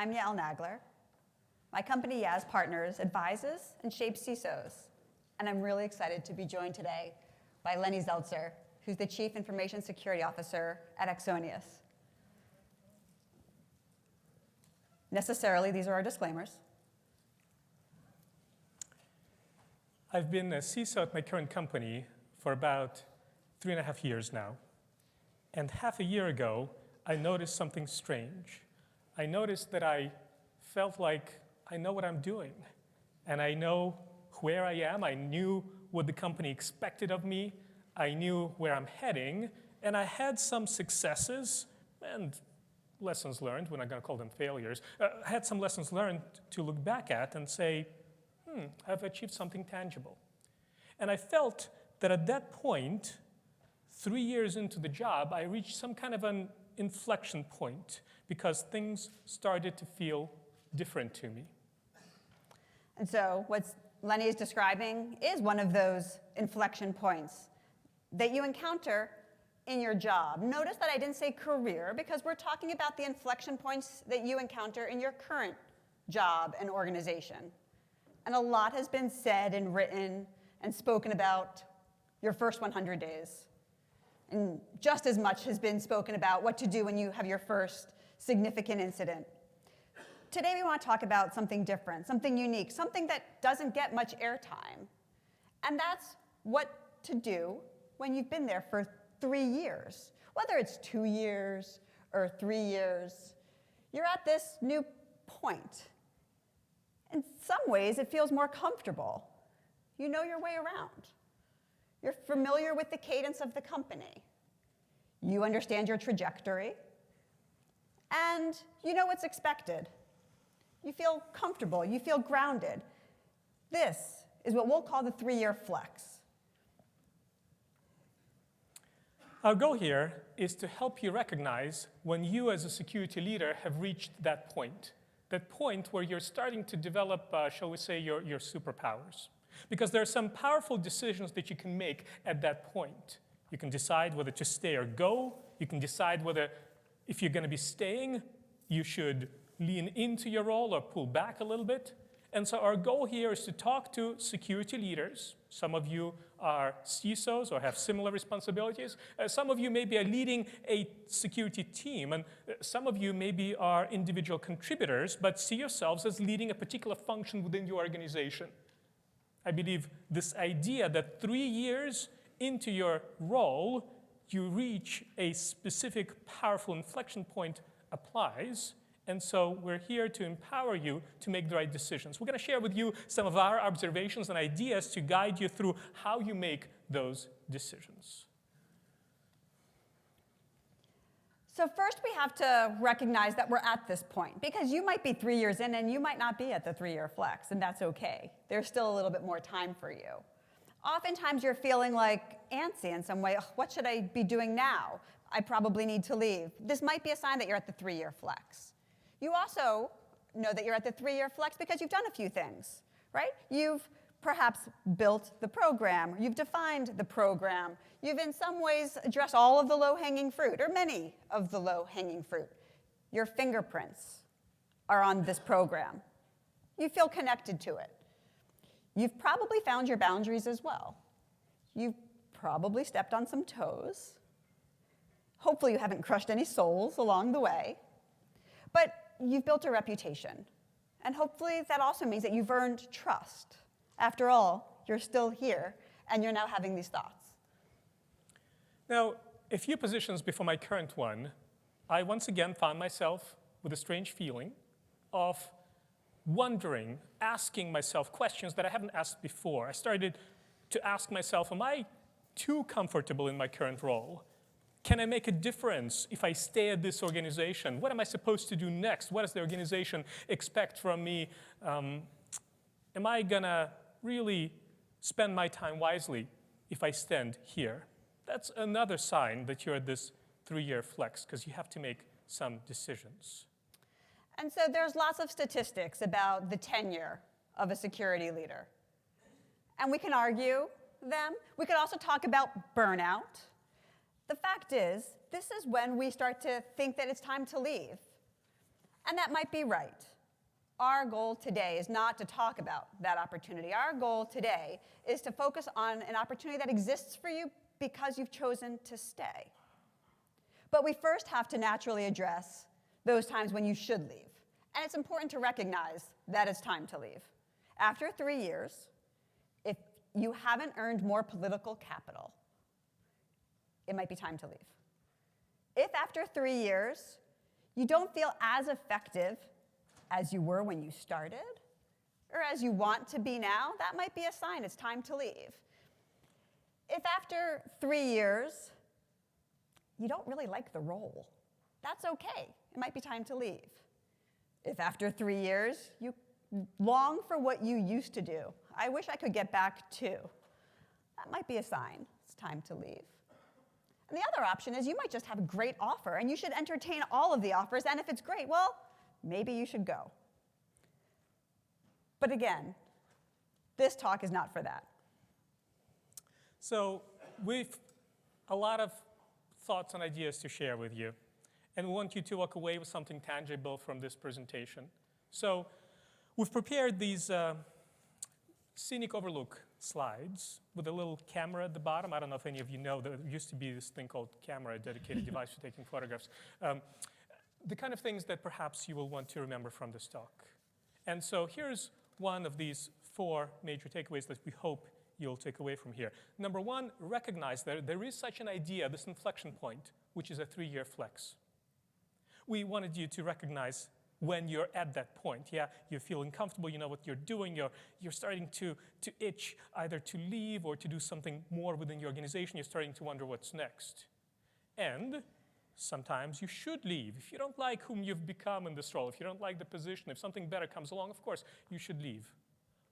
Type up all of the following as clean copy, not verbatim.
I'm Yael Nagler. My company, Yaz Partners, advises and shapes CISOs. And I'm really excited to be joined today by Lenny Zeltser, who's the Chief Information Security Officer at Axonius. Necessarily, these are our disclaimers. I've been a CISO at my current company for about 3.5 years now. And half a year ago, I noticed something strange. I noticed that I felt like I know what I'm doing. And I know where I am. I knew what the company expected of me. I knew where I'm heading. And I had some successes and lessons learned. We're not going to call them failures. I had some lessons learned to look back at and say, I've achieved something tangible. And I felt that at that point, 3 years into the job, I reached some kind of an inflection point because things started to feel different to me. And so what Lenny is describing is one of those inflection points that you encounter in your job. Notice that I didn't say career because we're talking about the inflection points that you encounter in your current job and organization. And a lot has been said and written and spoken about your first 100 days. And just as much has been spoken about what to do when you have your first significant incident. Today we want to talk about something different, something unique, something that doesn't get much airtime. And that's what to do when you've been there for 3 years. Whether it's 2 years or 3 years, you're at this new point. In some ways, it feels more comfortable. You know your way around. You're familiar with the cadence of the company. You understand your trajectory. And you know what's expected. You feel comfortable. You feel grounded. This is what we'll call the 3-year flex. Our goal here is to help you recognize when you as a security leader have reached that point where you're starting to develop, shall we say, your superpowers. Because there are some powerful decisions that you can make at that point. You can decide whether to stay or go. You can decide whether, if you're going to be staying, you should lean into your role or pull back a little bit. And so our goal here is to talk to security leaders. Some of you are CISOs or have similar responsibilities. Some of you maybe are leading a security team. And some of you maybe are individual contributors, but see yourselves as leading a particular function within your organization. I believe this idea that 3 years into your role, you reach a specific powerful inflection point applies. And so we're here to empower you to make the right decisions. We're going to share with you some of our observations and ideas to guide you through how you make those decisions. So first we have to recognize that we're at this point, because you might be 3 years in and you might not be at the 3-year flex, and that's okay. There's still a little bit more time for you. Oftentimes you're feeling like antsy in some way. What should I be doing now? I probably need to leave. This might be a sign that you're at the 3-year flex. You also know that you're at the 3-year flex because you've done a few things, right? You've perhaps built the program. You've defined the program. You've in some ways addressed all of the low-hanging fruit, or many of the low-hanging fruit. Your fingerprints are on this program. You feel connected to it. You've probably found your boundaries as well. You've probably stepped on some toes. Hopefully you haven't crushed any souls along the way. But you've built a reputation. And hopefully that also means that you've earned trust. After all, you're still here, and you're now having these thoughts. Now, a few positions before my current one, I once again found myself with a strange feeling of wondering, asking myself questions that I haven't asked before. I started to ask myself, am I too comfortable in my current role? Can I make a difference if I stay at this organization? What am I supposed to do next? What does the organization expect from me? Am I going to really spend my time wisely if I stand here? That's another sign that you're at this 3-year flex, because you have to make some decisions. And so there's lots of statistics about the tenure of a security leader. And we can argue them. We could also talk about burnout. The fact is, this is when we start to think that it's time to leave. And that might be right. Our goal today is not to talk about that opportunity. Our goal today is to focus on an opportunity that exists for you because you've chosen to stay. But we first have to naturally address those times when you should leave. And it's important to recognize that it's time to leave. After 3 years, if you haven't earned more political capital, it might be time to leave. If after 3 years, you don't feel as effective as you were when you started, or as you want to be now, that might be a sign it's time to leave. If after 3 years, you don't really like the role, that's okay. It might be time to leave. If after 3 years, you long for what you used to do, I wish I could get back to, that might be a sign it's time to leave. And the other option is you might just have a great offer, and you should entertain all of the offers, and if it's great, well, maybe you should go. But again, this talk is not for that. So we've a lot of thoughts and ideas to share with you, and we want you to walk away with something tangible from this presentation. So we've prepared these scenic overlook slides with a little camera at the bottom. I don't know if any of you know, there used to be this thing called camera, a dedicated device for taking photographs. The kind of things that perhaps you will want to remember from this talk. And so here's one of these 4 major takeaways that we hope you'll take away from here. Number 1, recognize that there is such an idea, this inflection point, which is a 3-year flex. We wanted you to recognize when you're at that point. Yeah, you're feeling comfortable, you know what you're doing, you're starting to itch either to leave or to do something more within your organization, you're starting to wonder what's next. And sometimes you should leave. If you don't like whom you've become in this role, if you don't like the position, if something better comes along, of course, you should leave.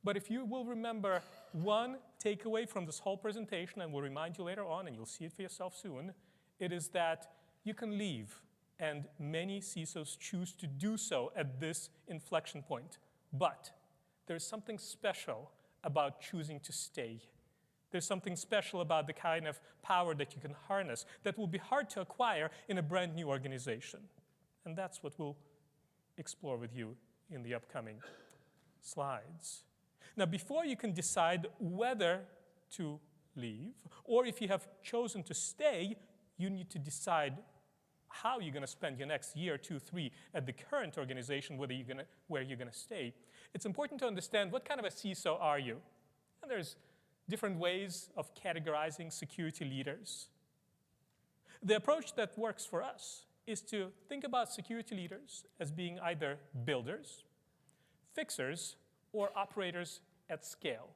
But if you will remember one takeaway from this whole presentation, and we'll remind you later on, and you'll see it for yourself soon, it is that you can leave, and many CISOs choose to do so at this inflection point. But there's something special about choosing to stay. There's something special about the kind of power that you can harness that will be hard to acquire in a brand new organization. And that's what we'll explore with you in the upcoming slides. Now, before you can decide whether to leave, or if you have chosen to stay, you need to decide how you're going to spend your next year, 2, 3 at the current organization, where you're going to stay. It's important to understand what kind of a CISO are you. And there's different ways of categorizing security leaders. The approach that works for us is to think about security leaders as being either builders, fixers, or operators at scale.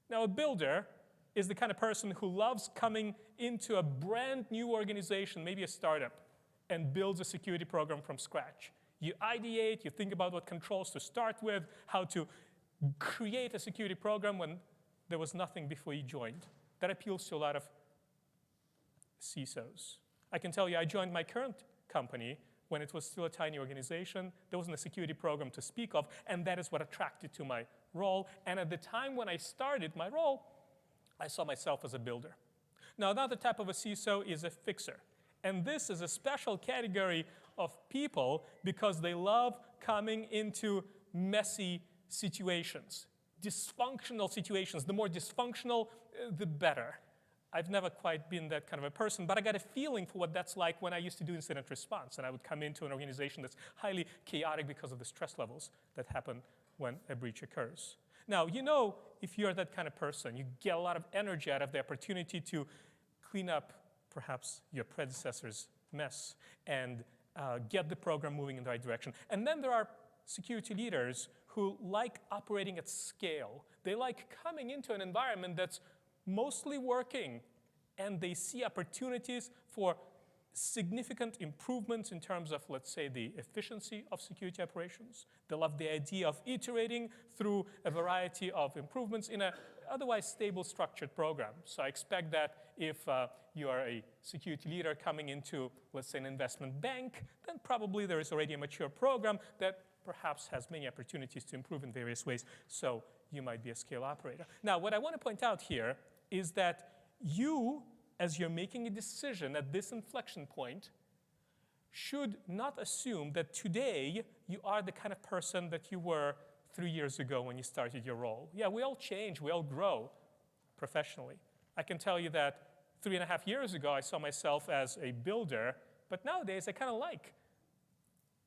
Now, a builder is the kind of person who loves coming into a brand new organization, maybe a startup, and builds a security program from scratch. You ideate, you think about what controls to start with, how to create a security program when there was nothing before you joined. That appeals to a lot of CISOs. I can tell you, I joined my current company when it was still a tiny organization. There wasn't a security program to speak of, and that is what attracted to my role. And at the time when I started my role, I saw myself as a builder. Now, another type of a CISO is a fixer. And this is a special category of people because they love coming into messy situations, dysfunctional situations. The more dysfunctional, the better. I've never quite been that kind of a person, but I got a feeling for what that's like when I used to do incident response. And I would come into an organization that's highly chaotic because of the stress levels that happen when a breach occurs. Now, you know, if you're that kind of person, you get a lot of energy out of the opportunity to clean up perhaps your predecessor's mess and get the program moving in the right direction. And then there are security leaders who like operating at scale. They like coming into an environment that's mostly working, and they see opportunities for significant improvements in terms of, let's say, the efficiency of security operations. They love the idea of iterating through a variety of improvements in an otherwise stable, structured program. So I expect that if you are a security leader coming into, let's say, an investment bank, then probably there is already a mature program that perhaps has many opportunities to improve in various ways, so you might be a scale operator. Now, what I want to point out here is that you, as you're making a decision at this inflection point, should not assume that today you are the kind of person that you were 3 years ago when you started your role. Yeah, we all change, we all grow professionally. I can tell you that 3.5 years ago, I saw myself as a builder, but nowadays I kind of like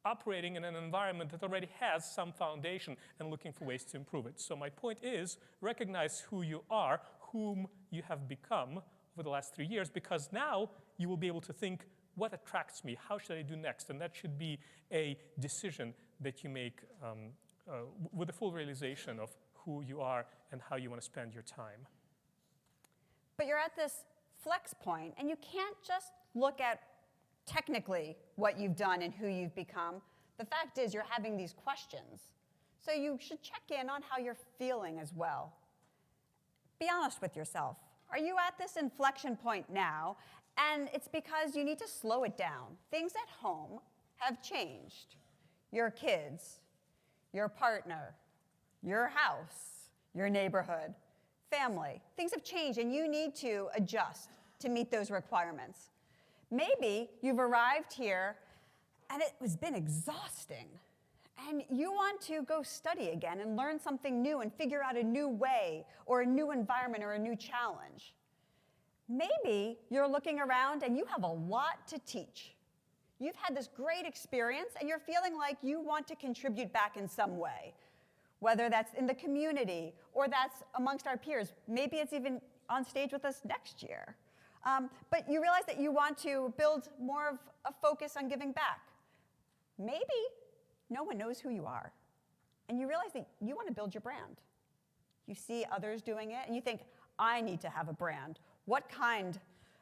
operating in an environment that already has some foundation and looking for ways to improve it. So my point is, recognize who you are, whom you have become over the last 3 years, because now you will be able to think, what attracts me? How should I do next? And that should be a decision that you make with the full realization of who you are and how you want to spend your time. But you're at this flex point, and you can't just look at technically what you've done and who you've become. The fact is you're having these questions. So you should check in on how you're feeling as well. Be honest with yourself. Are you at this inflection point now? And it's because you need to slow it down. Things at home have changed. Your kids, your partner, your house, your neighborhood, family. Things have changed, and you need to adjust to meet those requirements. Maybe you've arrived here, and it has been exhausting, and you want to go study again and learn something new and figure out a new way or a new environment or a new challenge. Maybe you're looking around and you have a lot to teach. You've had this great experience, and you're feeling like you want to contribute back in some way, whether that's in the community or that's amongst our peers. Maybe it's even on stage with us next year. But you realize that you want to build more of a focus on giving back. Maybe no one knows who you are, and you realize that you want to build your brand. You see others doing it, and you think, I need to have a brand. What kind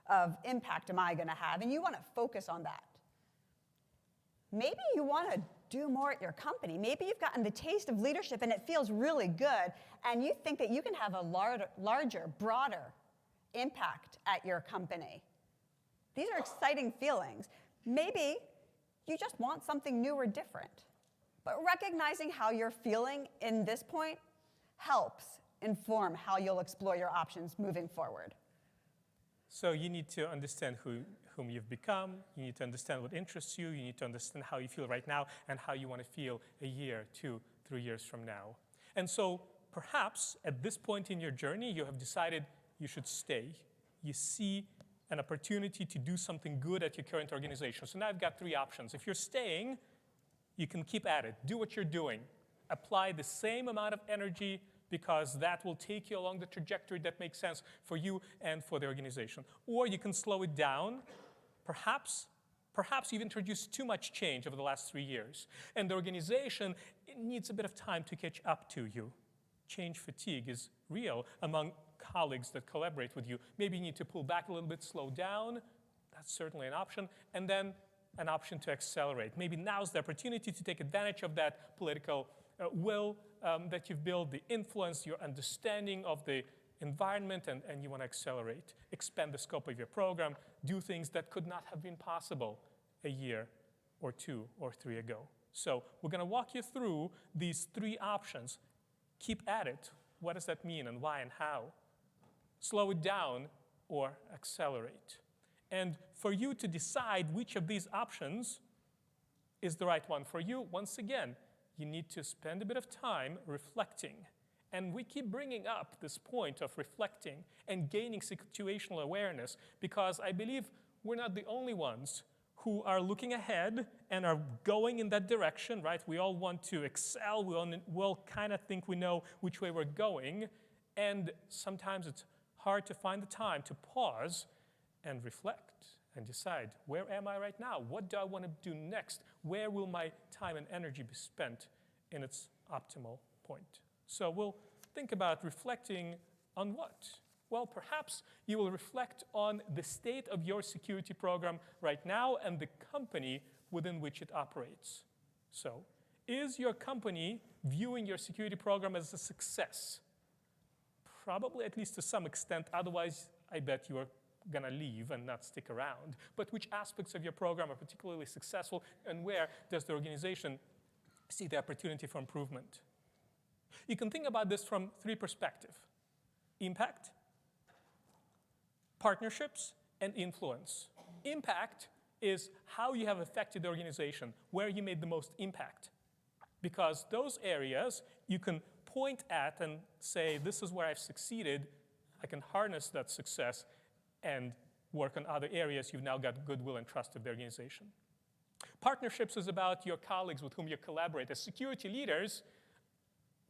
of impact am I going to have? And you want to focus on that. Maybe you want to do more at your company. Maybe you've gotten the taste of leadership, and it feels really good, and you think that you can have a larger, broader impact at your company. These are exciting feelings. Maybe you just want something new or different. But recognizing how you're feeling in this point helps inform how you'll explore your options moving forward. So you need to understand whom you've become, you need to understand what interests you, you need to understand how you feel right now and how you want to feel a year, 2, 3 years from now. And so perhaps at this point in your journey, you have decided you should stay. You see an opportunity to do something good at your current organization. So now I've got 3 options. If you're staying, you can keep at it. Do what you're doing. Apply the same amount of energy, because that will take you along the trajectory that makes sense for you and for the organization. Or you can slow it down. Perhaps you've introduced too much change over the last 3 years, and the organization needs a bit of time to catch up to you. Change fatigue is real among colleagues that collaborate with you. Maybe you need to pull back a little bit, slow down. That's certainly an option. And then an option to accelerate. Maybe now's the opportunity to take advantage of that political will that you've built, the influence, your understanding of the environment, and you want to accelerate, expand the scope of your program, do things that could not have been possible a year or 2 or 3 ago. So we're going to walk you through these 3 options. Keep at it. What does that mean, and why and how? Slow it down or accelerate. And for you to decide which of these options is the right one for you, once again, you need to spend a bit of time reflecting. And we keep bringing up this point of reflecting and gaining situational awareness, because I believe we're not the only ones who are looking ahead and are going in that direction, right? We all want to excel. We all kind of think we know which way we're going. And sometimes it's hard to find the time to pause and reflect and decide, where am I right now? What do I want to do next? Where will my time and energy be spent in its optimal point? So we'll think about reflecting on what? Well, perhaps you will reflect on the state of your security program right now and the company within which it operates. So, is your company viewing your security program as a success? Probably, at least to some extent. Otherwise, I bet you are going to leave and not stick around. But which aspects of your program are particularly successful, and where does the organization see the opportunity for improvement? You can think about this from 3 perspectives: impact, partnerships, and influence. Impact is how you have affected the organization, where you made the most impact. Because those areas you can point at and say, this is where I've succeeded. I can harness that success and work on other areas. You've now got goodwill and trust of the organization. Partnerships is about your colleagues with whom you collaborate. As security leaders,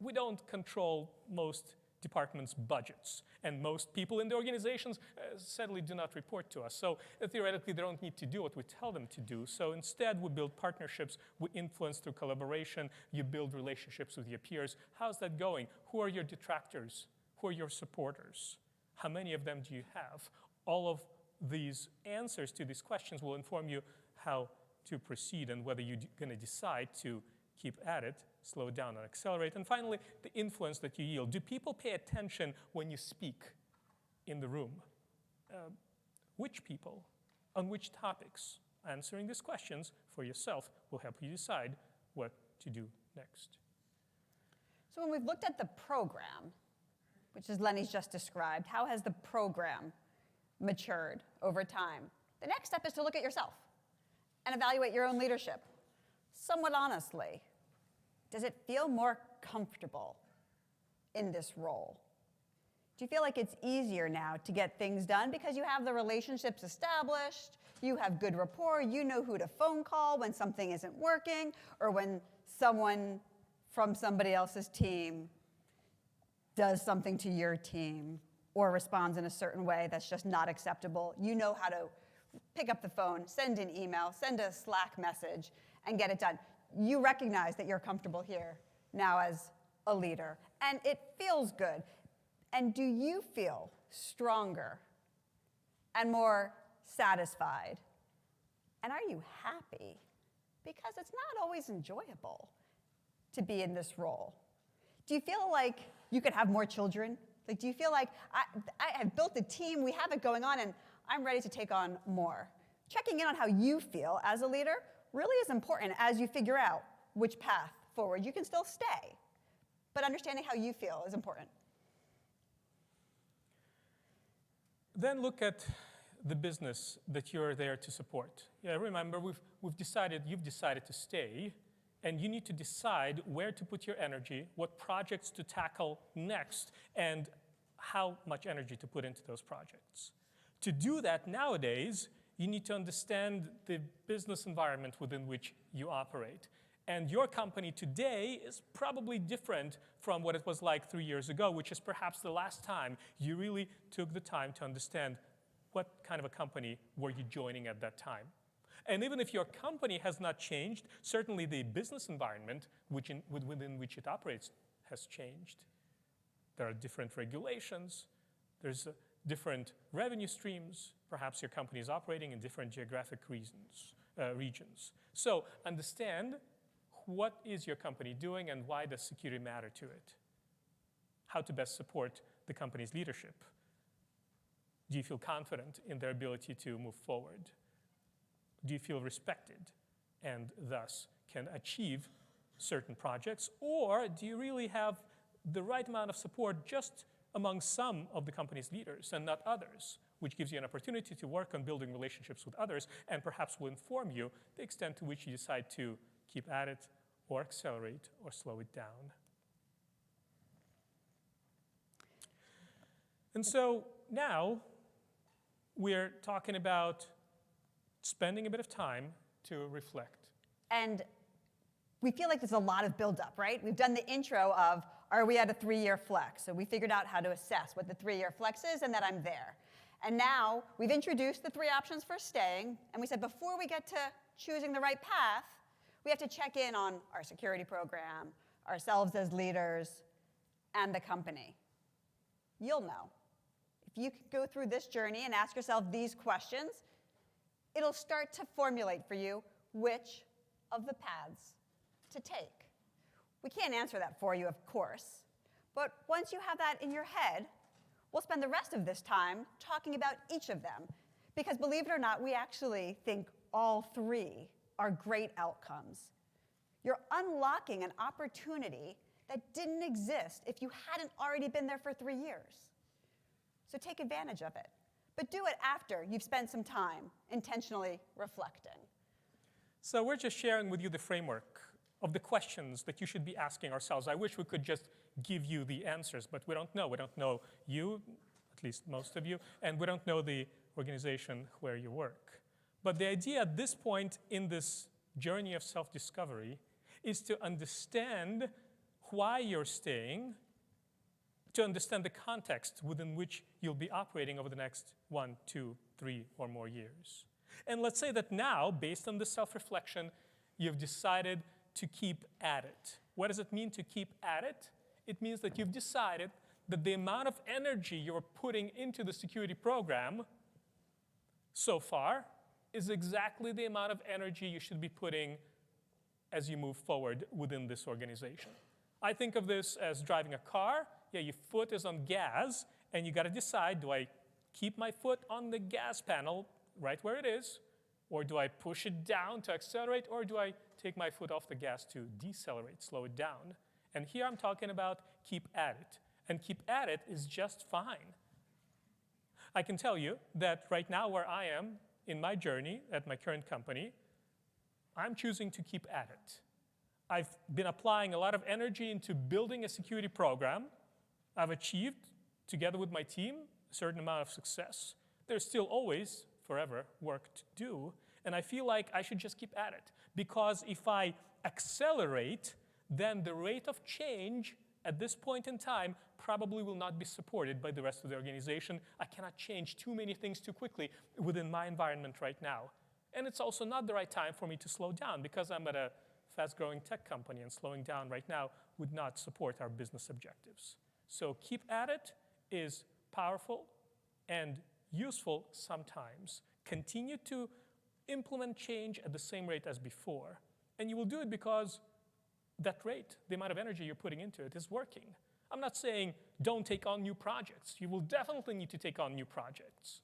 we don't control most departments' budgets. And most people in the organizations sadly do not report to us. So theoretically, they don't need to do what we tell them to do. So instead, we build partnerships. We influence through collaboration. You build relationships with your peers. How's that going? Who are your detractors? Who are your supporters? How many of them do you have? All of these answers to these questions will inform you how to proceed and whether you're going to decide to keep at it, slow down, or accelerate. And finally, the influence that you yield. Do people pay attention when you speak in the room? Which people? On which topics? Answering these questions for yourself will help you decide what to do next. So when we've looked at the program, which is Lenny's just described, how has the program matured over time? The next step is to look at yourself and evaluate your own leadership. Somewhat honestly, does it feel more comfortable in this role? Do you feel like it's easier now to get things done because you have the relationships established, you have good rapport, you know who to phone call when something isn't working, or when someone from somebody else's team does something to your team or responds in a certain way that's just not acceptable? You know how to pick up the phone, send an email, send a Slack message, and get it done. You recognize that you're comfortable here now as a leader, and it feels good. And do you feel stronger and more satisfied? And are you happy? Because it's not always enjoyable to be in this role. Do you feel like you could have more children? Like, do you feel like I have built a team, we have it going on, and I'm ready to take on more? Checking in on how you feel as a leader really is important as you figure out which path forward. You can still stay, but understanding how you feel is important. Then look at the business that you're there to support. Yeah, remember, you've decided to stay, and you need to decide where to put your energy, what projects to tackle next, and how much energy to put into those projects. To do that nowadays, you need to understand the business environment within which you operate. And your company today is probably different from what it was like 3 years ago, which is perhaps the last time you really took the time to understand what kind of a company were you joining at that time. And even if your company has not changed, certainly the business environment within which it operates has changed. There are different regulations. There's different revenue streams. Perhaps your company is operating in different geographic regions. So understand what is your company doing and why does security matter to it? How to best support the company's leadership? Do you feel confident in their ability to move forward? Do you feel respected and thus can achieve certain projects? Or do you really have the right amount of support just among some of the company's leaders and not others, which gives you an opportunity to work on building relationships with others and perhaps will inform you the extent to which you decide to keep at it or accelerate or slow it down. And so now we're talking about spending a bit of time to reflect. And we feel like there's a lot of buildup, right? We've done the intro of, are we at a 3-year flex? So we figured out how to assess what the 3-year flex is and that I'm there. And now we've introduced the 3 options for staying, and we said before we get to choosing the right path, we have to check in on our security program, ourselves as leaders, and the company. You'll know. If you can go through this journey and ask yourself these questions, it'll start to formulate for you which of the paths to take. We can't answer that for you, of course, but once you have that in your head, we'll spend the rest of this time talking about each of them, because believe it or not, we actually think all 3 are great outcomes. You're unlocking an opportunity that didn't exist if you hadn't already been there for 3 years. So take advantage of it. But do it after you've spent some time intentionally reflecting. So we're just sharing with you the framework of the questions that you should be asking ourselves. I wish we could just give you the answers, but we don't know. We don't know you, at least most of you, and we don't know the organization where you work. But the idea at this point in this journey of self-discovery is to understand why you're staying, to understand the context within which you'll be operating over the next 1, 2, 3, or more years. And let's say that now, based on this self-reflection, you've decided to keep at it. What does it mean to keep at it? It means that you've decided that the amount of energy you're putting into the security program so far is exactly the amount of energy you should be putting as you move forward within this organization. I think of this as driving a car. Yeah, your foot is on gas, and you got to decide, do I keep my foot on the gas panel right where it is, or do I push it down to accelerate, or do I take my foot off the gas to decelerate, slow it down? And here I'm talking about keep at it. And keep at it is just fine. I can tell you that right now where I am in my journey at my current company, I'm choosing to keep at it. I've been applying a lot of energy into building a security program. I've achieved, together with my team, a certain amount of success. There's still always, forever, work to do. And I feel like I should just keep at it. Because if I accelerate, then the rate of change at this point in time probably will not be supported by the rest of the organization. I cannot change too many things too quickly within my environment right now. And it's also not the right time for me to slow down because I'm at a fast-growing tech company, and slowing down right now would not support our business objectives. So keep at it is powerful and useful sometimes. Continue to implement change at the same rate as before. And you will do it because that rate, the amount of energy you're putting into it, is working. I'm not saying don't take on new projects. You will definitely need to take on new projects.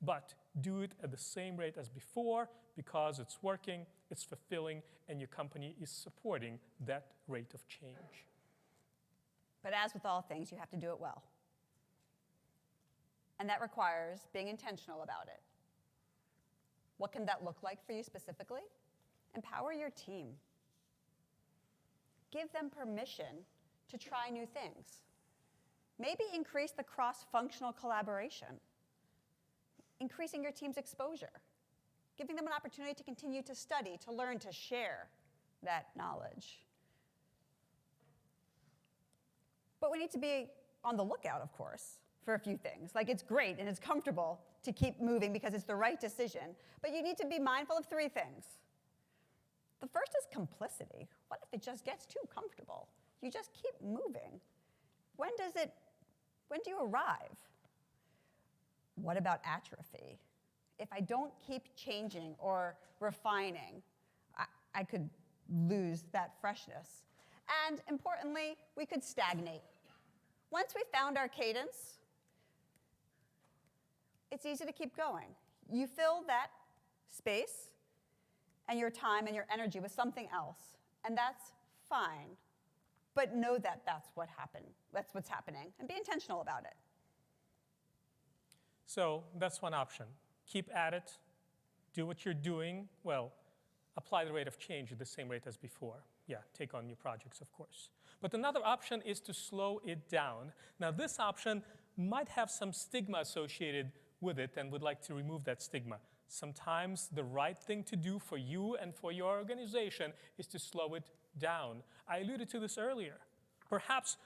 But do it at the same rate as before because it's working, it's fulfilling, and your company is supporting that rate of change. But as with all things, you have to do it well. And that requires being intentional about it. What can that look like for you specifically? Empower your team. Give them permission to try new things. Maybe increase the cross-functional collaboration. Increasing your team's exposure. Giving them an opportunity to continue to study, to learn, to share that knowledge. But we need to be on the lookout, of course, for a few things. Like, it's great and it's comfortable to keep moving because it's the right decision, but you need to be mindful of 3 things. The first is complicity. What if it just gets too comfortable? You just keep moving. When do you arrive? What about atrophy? If I don't keep changing or refining, I could lose that freshness. And importantly, we could stagnate. Once we found our cadence, it's easy to keep going. You fill that space and your time and your energy with something else, and that's fine. But know that that's what's happening, and be intentional about it. So that's one option. Keep at it, do what you're doing, well, apply the rate of change at the same rate as before. Yeah, take on new projects, of course. But another option is to slow it down. Now, this option might have some stigma associated with it, and would like to remove that stigma. Sometimes the right thing to do for you and for your organization is to slow it down. I alluded to this earlier. Perhaps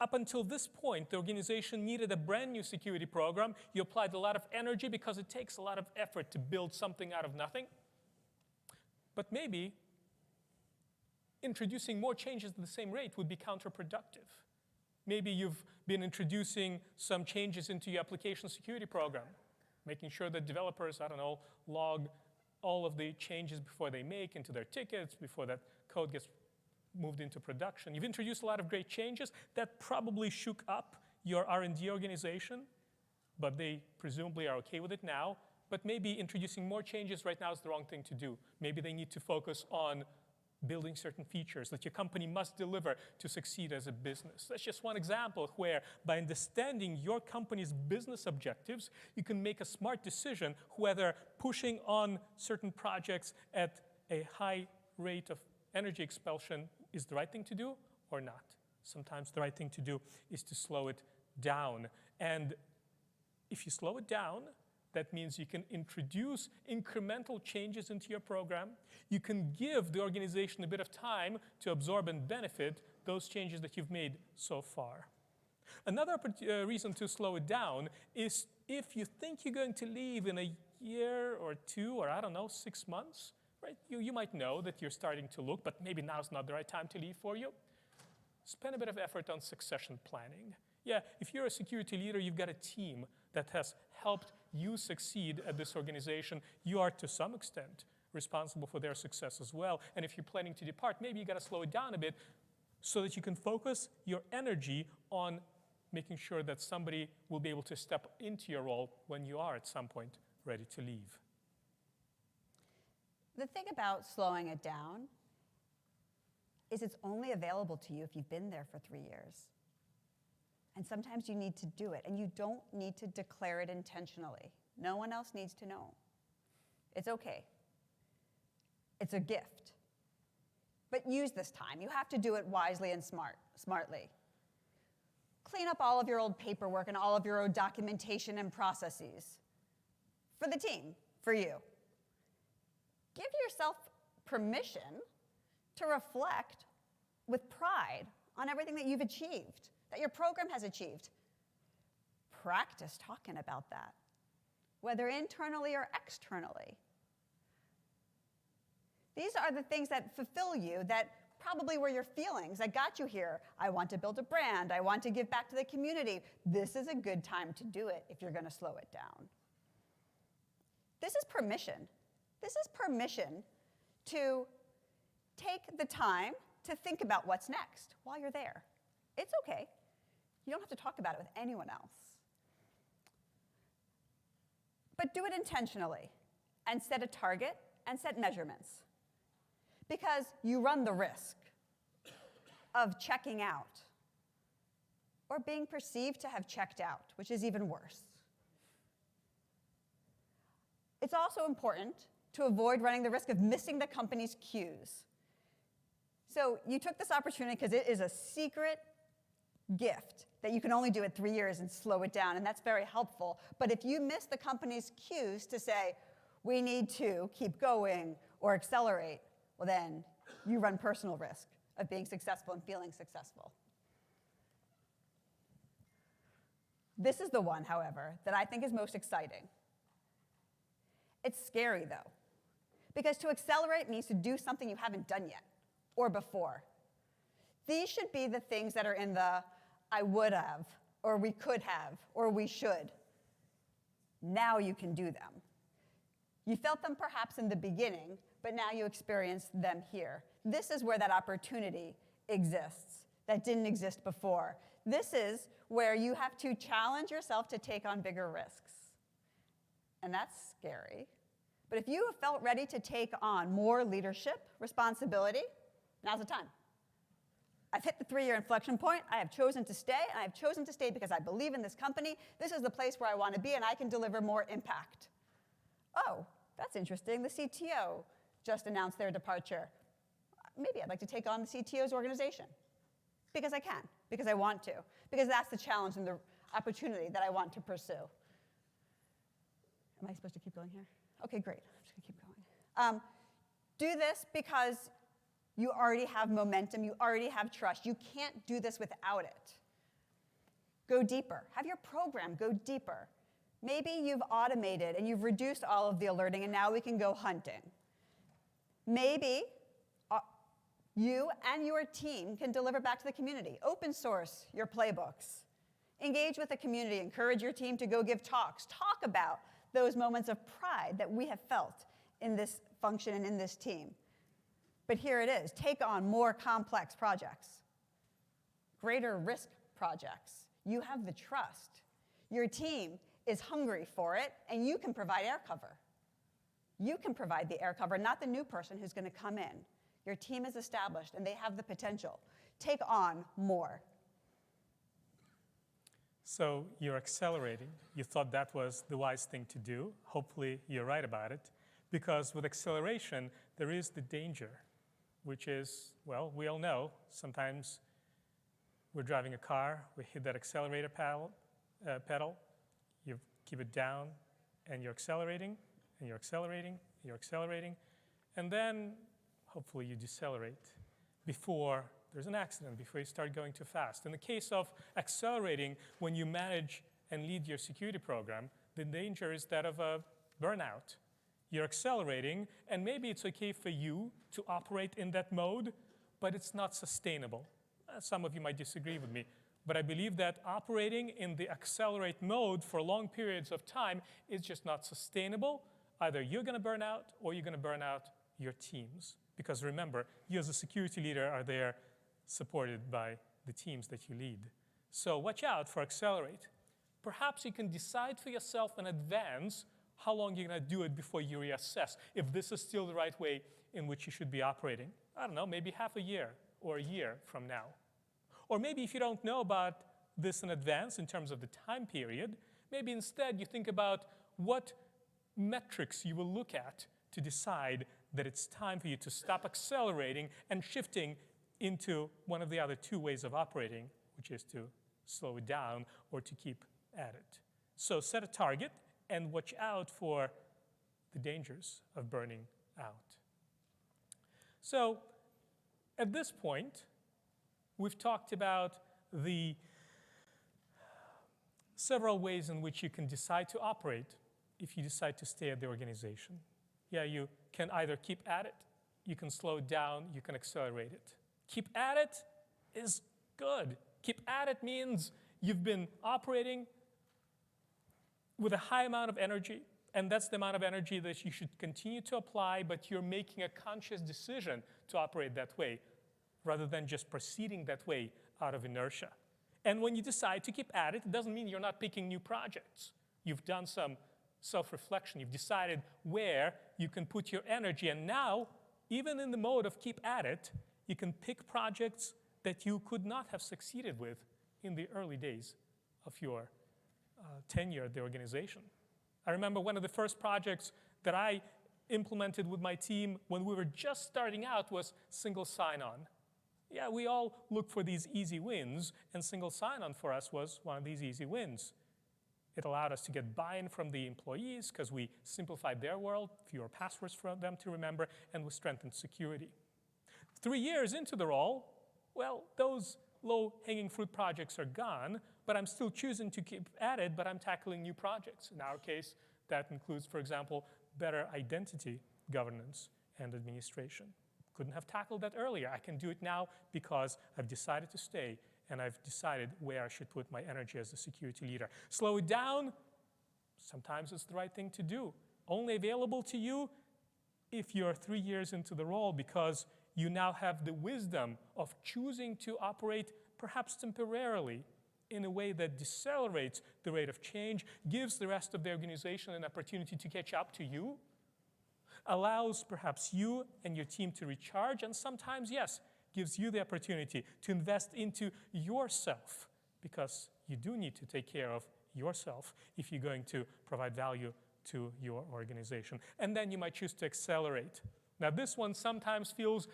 up until this point, the organization needed a brand new security program. You applied a lot of energy because it takes a lot of effort to build something out of nothing. But maybe introducing more changes at the same rate would be counterproductive. Maybe you've been introducing some changes into your application security program, making sure that developers, log all of the changes before they make into their tickets, before that code gets moved into production. You've introduced a lot of great changes that probably shook up your R&D organization, but they presumably are okay with it now. But maybe introducing more changes right now is the wrong thing to do. Maybe they need to focus on building certain features that your company must deliver to succeed as a business. That's just one example where, by understanding your company's business objectives, you can make a smart decision whether pushing on certain projects at a high rate of energy expulsion is the right thing to do or not. Sometimes the right thing to do is to slow it down. And if you slow it down, that means you can introduce incremental changes into your program. You can give the organization a bit of time to absorb and benefit those changes that you've made so far. Another reason to slow it down is if you think you're going to leave in a year or two, or I don't know, 6 months, right? You might know that you're starting to look, but maybe now's not the right time to leave for you. Spend a bit of effort on succession planning. Yeah, if you're a security leader, you've got a team that has helped you succeed at this organization. You are, to some extent, responsible for their success as well. And if you're planning to depart, maybe you got to slow it down a bit so that you can focus your energy on making sure that somebody will be able to step into your role when you are at some point ready to leave. The thing about slowing it down is it's only available to you if you've been there for 3 years. And sometimes you need to do it, and you don't need to declare it intentionally. No one else needs to know. It's okay. It's a gift. But use this time. You have to do it wisely and smartly. Clean up all of your old paperwork and all of your old documentation and processes. For the team, for you. Give yourself permission to reflect with pride on everything that you've achieved, that your program has achieved. Practice talking about that, whether internally or externally. These are the things that fulfill you, that probably were your feelings that got you here. I want to build a brand. I want to give back to the community. This is a good time to do it if you're going to slow it down. This is permission. This is permission to take the time to think about what's next while you're there. It's okay. You don't have to talk about it with anyone else. But do it intentionally and set a target and set measurements. Because you run the risk of checking out or being perceived to have checked out, which is even worse. It's also important to avoid running the risk of missing the company's cues. So you took this opportunity because it is a secret gift that you can only do it 3 years and slow it down, and that's very helpful. But if you miss the company's cues to say, we need to keep going or accelerate, well then you run personal risk of being successful and feeling successful. This is the one, however, that I think is most exciting. It's scary, though, because to accelerate means to do something you haven't done yet or before. These should be the things that are in the I would have, or we could have, or we should. Now you can do them. You felt them perhaps in the beginning, but now you experience them here. This is where that opportunity exists that didn't exist before. This is where you have to challenge yourself to take on bigger risks. And that's scary. But if you have felt ready to take on more leadership responsibility, now's the time. I've hit the 3-year inflection point. I have chosen to stay, and I have chosen to stay because I believe in this company. This is the place where I want to be, and I can deliver more impact. Oh, that's interesting. The CTO just announced their departure. Maybe I'd like to take on the CTO's organization because I can, because I want to, because that's the challenge and the opportunity that I want to pursue. Am I supposed to keep going here? Okay, great. I'm just going to keep going. Do this because you already have momentum. You already have trust. You can't do this without it. Go deeper. Have your program go deeper. Maybe you've automated and you've reduced all of the alerting, and now we can go hunting. Maybe you and your team can deliver back to the community. Open source your playbooks. Engage with the community. Encourage your team to go give talks. Talk about those moments of pride that we have felt in this function and in this team. But here it is. Take on more complex projects, greater risk projects. You have the trust. Your team is hungry for it, and you can provide air cover. You can provide the air cover, not the new person who's going to come in. Your team is established, and they have the potential. Take on more. So you're accelerating. You thought that was the wise thing to do. Hopefully you're right about it. Because with acceleration, there is the danger, which is, well, we all know, sometimes we're driving a car, we hit that accelerator pedal, you keep it down, and you're accelerating, and you're accelerating, and you're accelerating, and then hopefully you decelerate before there's an accident, before you start going too fast. In the case of accelerating, when you manage and lead your security program, the danger is that of a burnout. You're accelerating, and maybe it's okay for you to operate in that mode, but it's not sustainable. Some of you might disagree with me, but I believe that operating in the accelerate mode for long periods of time is just not sustainable. Either you're going to burn out, or you're going to burn out your teams. Because remember, you as a security leader are there supported by the teams that you lead. So watch out for accelerate. Perhaps you can decide for yourself in advance how long you're going to do it before you reassess if this is still the right way in which you should be operating. I don't know, maybe half a year or a year from now. Or maybe if you don't know about this in advance in terms of the time period, maybe instead you think about what metrics you will look at to decide that it's time for you to stop accelerating and shifting into one of the other two ways of operating, which is to slow it down or to keep at it. So set a target and watch out for the dangers of burning out. So at this point, we've talked about the several ways in which you can decide to operate if you decide to stay at the organization. Yeah, you can either keep at it, you can slow it down, you can accelerate it. Keep at it is good. Keep at it means you've been operating with a high amount of energy, and that's the amount of energy that you should continue to apply, but you're making a conscious decision to operate that way rather than just proceeding that way out of inertia. And when you decide to keep at it, it doesn't mean you're not picking new projects. You've done some self-reflection. You've decided where you can put your energy, and now, even in the mode of keep at it, you can pick projects that you could not have succeeded with in the early days of your tenure at the organization. I remember one of the first projects that I implemented with my team when we were just starting out was single sign-on. Yeah, we all look for these easy wins, and single sign-on for us was one of these easy wins. It allowed us to get buy-in from the employees because we simplified their world, fewer passwords for them to remember, and we strengthened security. 3 years into the role, well, those low-hanging fruit projects are gone, but I'm still choosing to keep at it, but I'm tackling new projects. In our case, that includes, for example, better identity governance and administration. Couldn't have tackled that earlier. I can do it now because I've decided to stay, and I've decided where I should put my energy as a security leader. Slow it down, sometimes it's the right thing to do. Only available to you if you're 3 years into the role, because you now have the wisdom of choosing to operate perhaps temporarily in a way that decelerates the rate of change, gives the rest of the organization an opportunity to catch up to you, allows perhaps you and your team to recharge, and sometimes, yes, gives you the opportunity to invest into yourself, because you do need to take care of yourself if you're going to provide value to your organization. And then you might choose to accelerate. Now, this one sometimes feels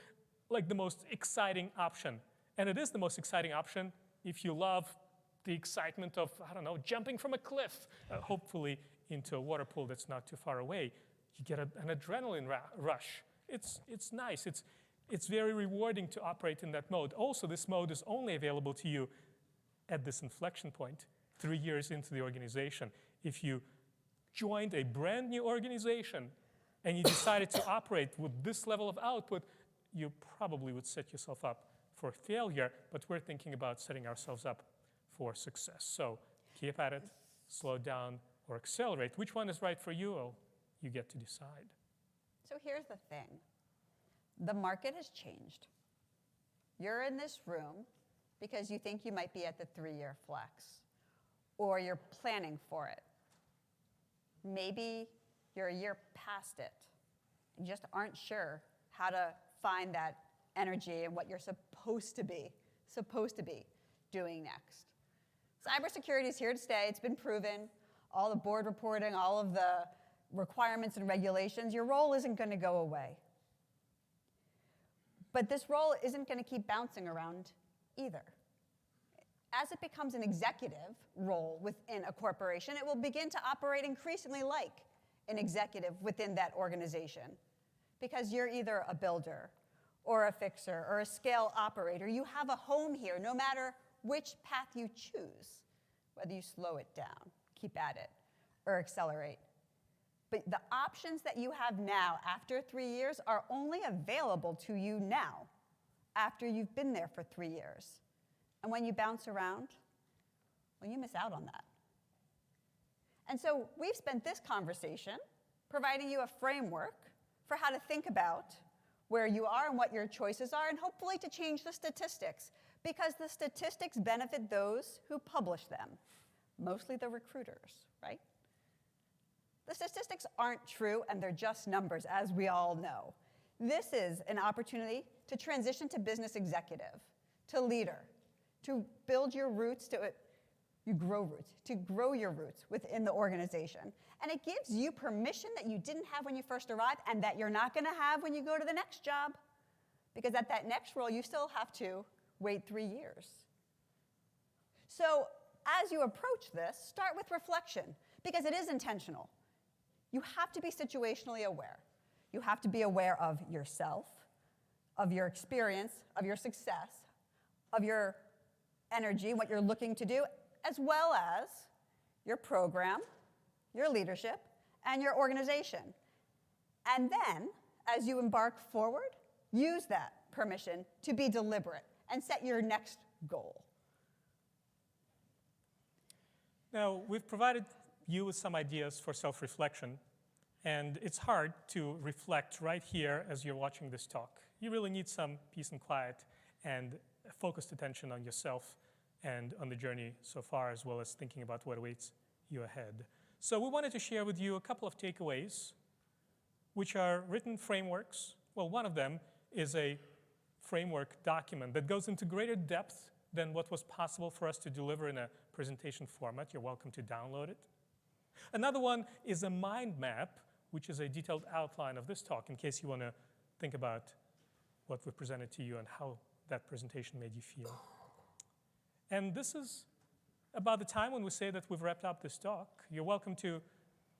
like the most exciting option. And it is the most exciting option if you love the excitement of, I don't know, jumping from a cliff, hopefully into a water pool that's not too far away. You get an adrenaline rush. It's nice. It's very rewarding to operate in that mode. Also, this mode is only available to you at this inflection point, 3 years into the organization. If you joined a brand new organization and you decided to operate with this level of output, you probably would set yourself up for failure, but we're thinking about setting ourselves up for success. So keep at it, slow down, or accelerate. Which one is right for you? Well, you get to decide. So here's the thing. The market has changed. You're in this room because you think you might be at the 3-year flex, or you're planning for it. Maybe you're a year past it. You just aren't sure how to find that energy and what you're supposed to be doing next. Cybersecurity is here to stay. It's been proven. All the board reporting, all of the requirements and regulations, your role isn't going to go away. But this role isn't going to keep bouncing around either. As it becomes an executive role within a corporation, it will begin to operate increasingly like an executive within that organization. Because you're either a builder or a fixer or a scale operator. You have a home here no matter which path you choose, whether you slow it down, keep at it, or accelerate. But the options that you have now after 3 years are only available to you now after you've been there for 3 years. And when you bounce around, well, you miss out on that. And so we've spent this conversation providing you a framework for how to think about where you are and what your choices are, and hopefully to change the statistics, because the statistics benefit those who publish them, mostly the recruiters, right? The statistics aren't true, and they're just numbers, as we all know. This is an opportunity to transition to business executive, to leader, to build your roots, to grow your roots within the organization. And it gives you permission that you didn't have when you first arrived and that you're not going to have when you go to the next job. Because at that next role, you still have to wait 3 years. So as you approach this, start with reflection, because it is intentional. You have to be situationally aware. You have to be aware of yourself, of your experience, of your success, of your energy, what you're looking to do, as well as your program, your leadership, and your organization. And then, as you embark forward, use that permission to be deliberate and set your next goal. Now, we've provided you with some ideas for self-reflection, and it's hard to reflect right here as you're watching this talk. You really need some peace and quiet and focused attention on yourself and on the journey so far, as well as thinking about what awaits you ahead. So we wanted to share with you a couple of takeaways, which are written frameworks. Well, one of them is a framework document that goes into greater depth than what was possible for us to deliver in a presentation format. You're welcome to download it. Another one is a mind map, which is a detailed outline of this talk in case you want to think about what we presented to you and how that presentation made you feel. And this is about the time when we say that we've wrapped up this talk. You're welcome to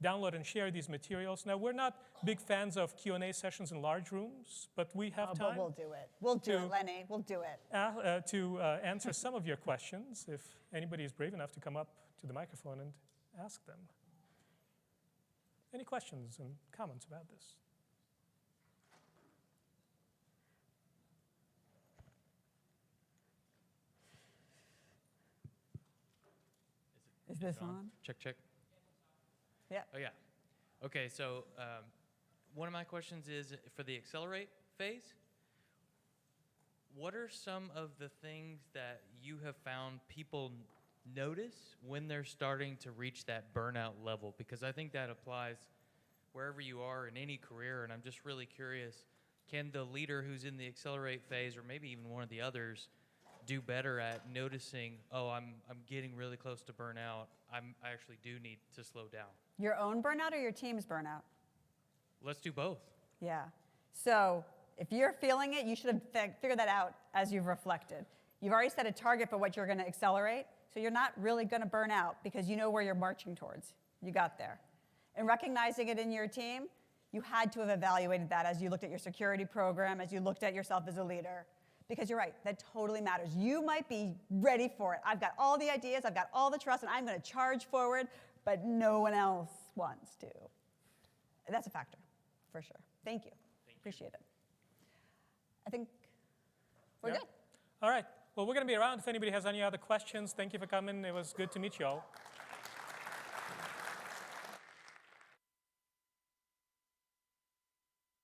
download and share these materials. Now, we're not big fans of Q&A sessions in large rooms, but we have time. But we'll do it. We'll do it, Lenny. We'll do it. To answer some of your questions, if anybody is brave enough to come up to the microphone and ask them. Any questions and comments about this? Is this on? Check, check. Yeah. Oh, yeah. Okay, so one of my questions is for the accelerate phase, what are some of the things that you have found people notice when they're starting to reach that burnout level? Because I think that applies wherever you are in any career, and I'm just really curious, can the leader who's in the accelerate phase, or maybe even one of the others, do better at noticing, oh, I'm getting really close to burnout. I actually do need to slow down. Your own burnout or your team's burnout? Let's do both. Yeah. So if you're feeling it, you should have figured that out as you've reflected. You've already set a target for what you're going to accelerate, so you're not really going to burn out because you know where you're marching towards. You got there. And recognizing it in your team, you had to have evaluated that as you looked at your security program, as you looked at yourself as a leader. Because you're right, that totally matters. You might be ready for it. I've got all the ideas, I've got all the trust, and I'm going to charge forward, but no one else wants to. That's a factor, for sure. Thank you. Appreciate it. I think we're good. All right. Well, we're going to be around if anybody has any other questions. Thank you for coming. It was good to meet you all.